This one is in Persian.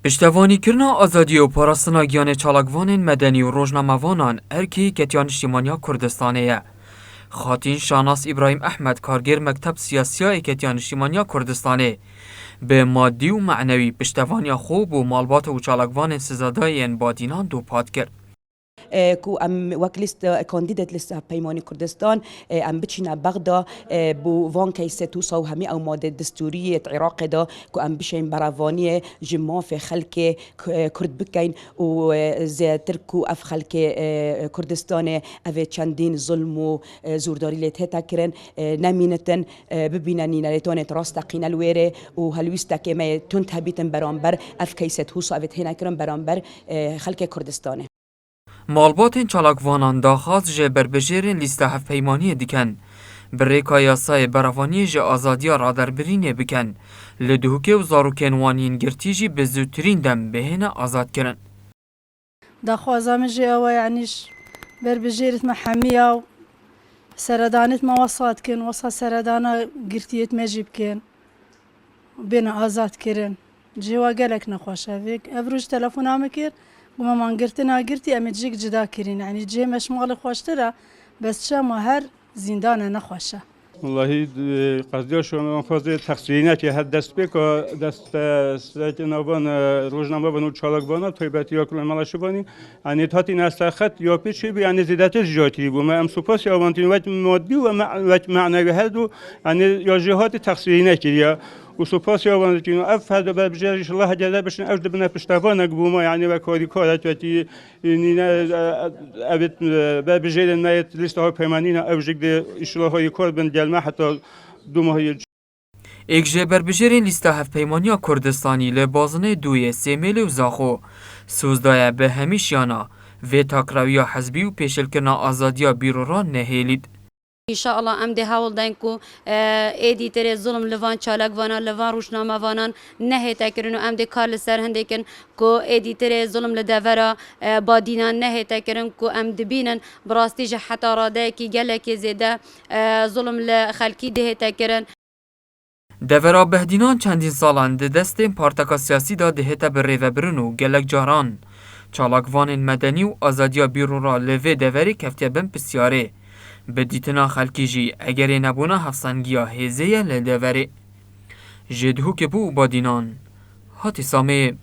پشتوانی کرنا آزادی و پاراستنا گیان چالاکوان مدنی و روزنامه‌وانان ارکی کتیان شیمانیا کردستانیه. خاتین شاناس ابراهیم احمد کارگر مکتب سیاسی کتیان شیمانیا کردستانه به مادی و معنوی پشتوانی خوب و مالبات و چالاکوان سزادای بادینان دو پاد کرد. کو ام وکلیست کاندیدات لسه پیمانی کردستان ام بچینا بغدا بو وان کیسه تو صو همی او ماده دستوریه عراق دا کو ام بشین براوانی جما في خلک کرد بکین و زیاتر کو اف خلک کردستان اوه چندین ظلم و زورداری لیت هتا کرن نمینتن ببینانی نریتون تراستقین الویره و هلویستا که ما تنت هبیتن برانبر اف کیسه تو صو اوه هنا کرن برانبر خلک کردستانه. مالباتین چالاکوانان داخواست جه بربجیرین لیسته هف پیمانی دیکن. بریکا یاسای براوانی جه آزادیا را در برینه بکن. لدهوکه و زاروکین وانین گرتیجی به زودترین دم بهینه آزاد کرن. داخوازم جه او یعنیش بربجیرت محمیه و سردانت ما وصاد کن وصا سردانا گرتیت مجیب کن. بین آزاد کرن. جه و گلک نخوشه. افروج تلفون هم کرد. وما من قرتنا قرتي أمي تجيك جدا كرين يعني جي مش مغلق خوشترا بس شما هر زندانة نخوشه. والله قصدي شو من فاز تقصيرينك هاد دست بك دست سلك نوبان روزنامه بنو چالک بانا طيبتي ياكل مالش باني يعني تاتي نستخت يا بيش يعني زيادة جاتي وما ام سوباس يا وانتين وقت مادي وقت معنوي هادو يعني يا جهات تقصيرينك يا وسوباس يا وانتين اف هذا بجيش الله جل باش اجد بنا بشتافانا قبوما يعني وكاري كارت وتي نينا ابت بجيل ما لسه پیمانینا اوجد اشتراک های کار بن جلمه حتی دو ماهی. اگه بربجیرین لیسته هف پیمانی کردستانی لبازنه دوی سیمیل و زاخو سوزدای به همیشیانا و تاکراویا حزبی و پیشلکرنا آزادیا بیروران نهیلید. ان شاء الله ام ده هاول دانکو ایدی تر ظلم لوان چالاک وانا لوان روشنامه وانان نه تکرن ام ده کار لسر هندکن کو ایدی تر ظلم لدورا بادینان نه تکرن کو ام دبینن براستیج حتی راده کی گله کی زده ظلم لخلکی ده تکرن. دورا بهدینان چندین سالان ده دستین پارتاکا سیاسی دا دهتا به ریوبرن و گلک جاران چالاکوان مدنی و آزادیا بیرورا لوه دوری کفتیا بن پسیاره به دیتنا خلکی جی اگر نبونا هفسنگیا هزه لدوره جدهو که بو بادینان هاتی سامه